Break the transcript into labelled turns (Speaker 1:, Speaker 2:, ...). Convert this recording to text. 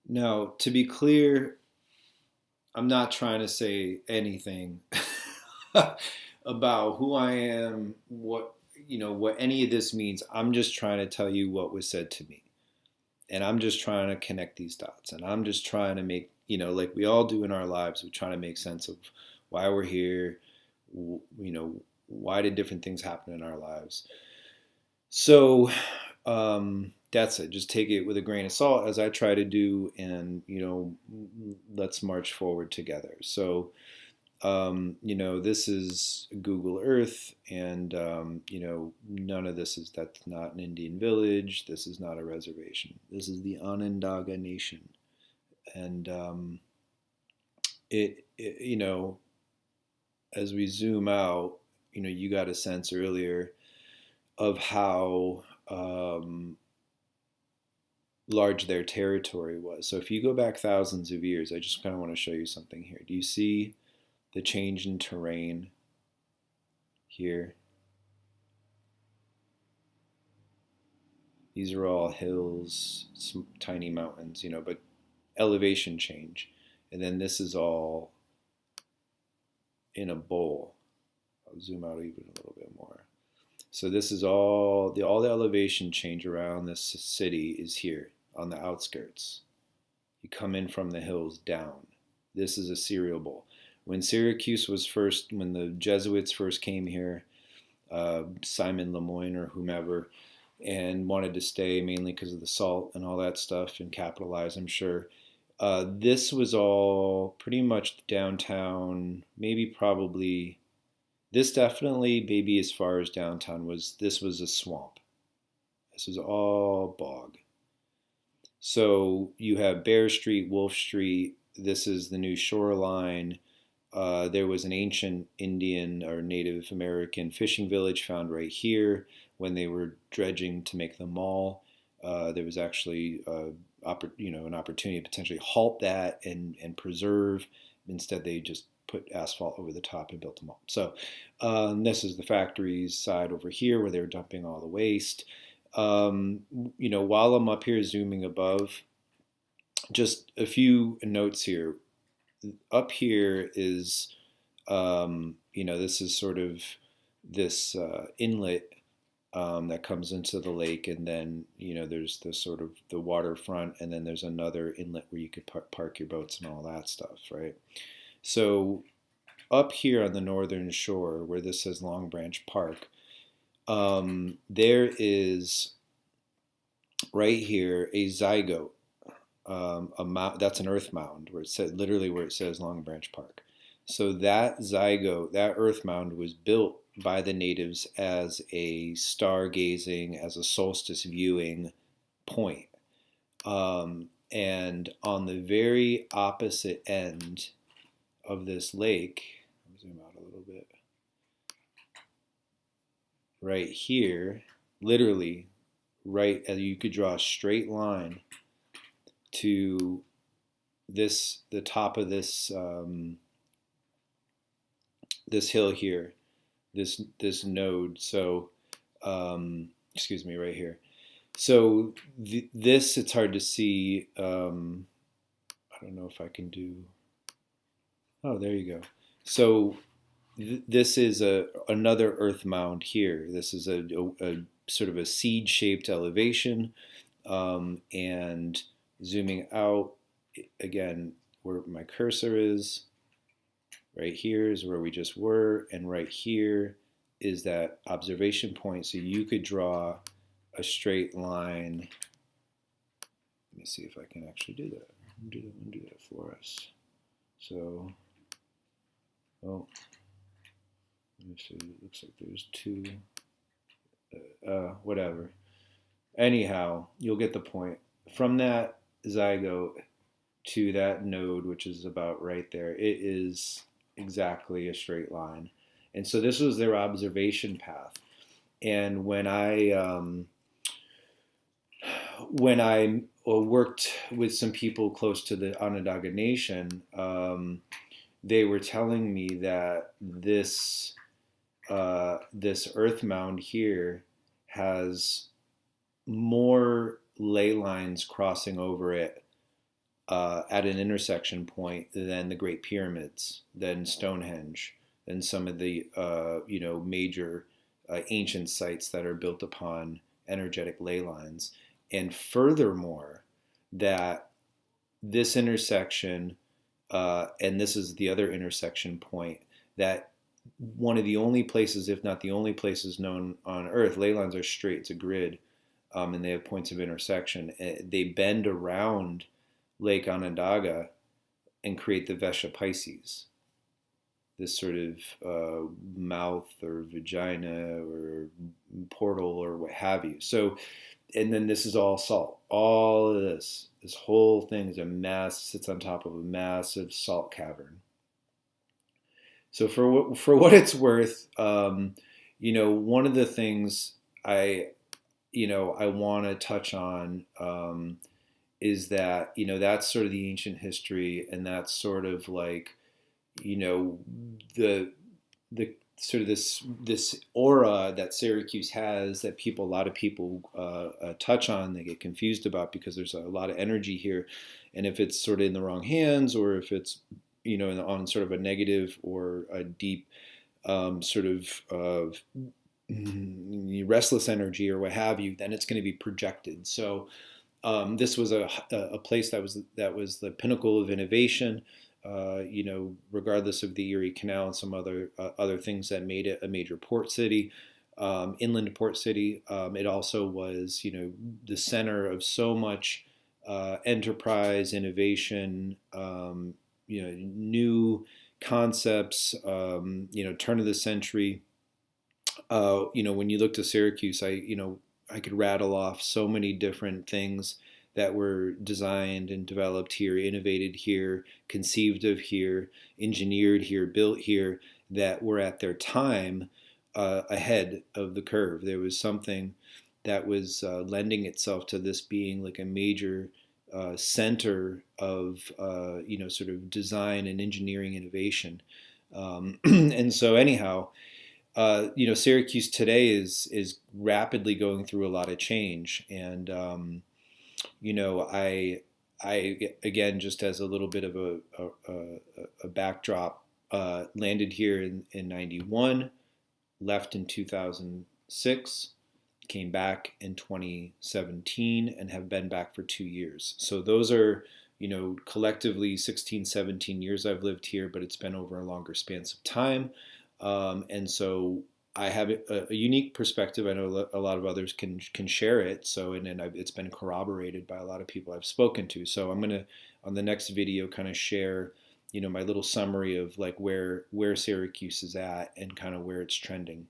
Speaker 1: Now, to be clear, I'm not trying to say anything about who I am, what any of this means. I'm just trying to tell you what was said to me. And I'm just trying to connect these dots. And I'm just trying to make, like we all do in our lives, we try to make sense of why we're here, why did different things happen in our lives. So that's it. Just take it with a grain of salt, as I try to do, and let's march forward together. So this is Google Earth, and none of this that's not an Indian village. This is not a reservation. This is the Onondaga Nation, and as we zoom out, you got a sense earlier of how large their territory was. So if you go back thousands of years, I just kind of want to show you something here. Do you see the change in terrain here? These are all hills, some tiny mountains, but elevation change. And then this is all in a bowl. I'll zoom out even a little bit more. So this is all the elevation change around this city is here on the outskirts. You come in from the hills down. This is a cereal bowl. When Syracuse was when the Jesuits first came here, Simon Lemoyne or whomever, and wanted to stay mainly because of the salt and all that stuff and capitalize, I'm sure. This was all pretty much downtown, probably, this definitely, maybe as far as downtown this was a swamp. This was all bog. So you have Bear Street, Wolf Street. This is the new shoreline. There was an ancient Indian or Native American fishing village found right here when they were dredging to make the mall. There was actually an opportunity to potentially halt that and preserve. Instead, they just put asphalt over the top and built a mall. So this is the factories side over here where they were dumping all the waste. While I'm up here zooming above, just a few notes here. Up here is, this is sort of this inlet that comes into the lake, and then there's the sort of the waterfront, and then there's another inlet where you could park your boats and all that stuff, right? So up here on the northern shore, where this says Long Branch Park, there is right here a zygote, that's an earth mound where it said literally where it says Long Branch Park. So that zygote, that earth mound, was built by the natives as a stargazing, as a solstice viewing point. And on the very opposite end of this lake, zoom out a little bit, right here, literally, right, as you could draw a straight line to the top of this this hill here, this node. So, excuse me, right here. So this, it's hard to see. I don't know if I can do. Oh, there you go. So this is another earth mound here. This is a sort of a seed-shaped elevation, and zooming out again, where my cursor is, right here is where we just were, and right here is that observation point. So you could draw a straight line. Let me see if I can actually do that. Do that for us. So, oh, let me see. It looks like there's two. Whatever. Anyhow, you'll get the point. From that zygote to that node, which is about right there, it is exactly a straight line. And so this was their observation path. And when I worked with some people close to the Onondaga Nation, they were telling me that this earth mound here has more ley lines crossing over it at an intersection point than the Great Pyramids, than Stonehenge, than some of the major ancient sites that are built upon energetic ley lines. And furthermore, that this intersection, and this is the other intersection point, that one of the only places, if not the only places known on Earth, ley lines are straight, it's a grid, and they have points of intersection. They bend around Lake Onondaga and create the Vesha Pisces, this sort of mouth or vagina or portal or what have you. So, and then this is all salt. All of this whole thing is sits on top of a massive salt cavern. So for what it's worth, one of the things I want to touch on is that that's sort of the ancient history, and that's sort of like the sort of this aura that Syracuse has that a lot of people touch on, they get confused about because there's a lot of energy here, and if it's sort of in the wrong hands, or if it's on sort of a negative or a deep sort of restless energy or what have you, then it's going to be projected. So this was a place that was the pinnacle of innovation. Regardless of the Erie Canal and some other things that made it a major port city, inland port city. It also was, the center of so much enterprise, innovation, new concepts. Turn of the century. When you look to Syracuse, I could rattle off so many different things that were designed and developed here, innovated here, conceived of here, engineered here, built here, that were at their time ahead of the curve. There was something that was lending itself to this being like a major center of sort of design and engineering innovation. And so anyhow, Syracuse today is rapidly going through a lot of change, and I again, just as a little bit of a backdrop, landed here in '91, left in 2006, came back in 2017, and have been back for 2 years. So those are collectively 16, 17 years I've lived here, but it's been over a longer spans of time. And so I have a unique perspective. I know a lot of others can share it. So, it's been corroborated by a lot of people I've spoken to. So I'm gonna, on the next video, kind of share, my little summary of like where Syracuse is at and kind of where it's trending.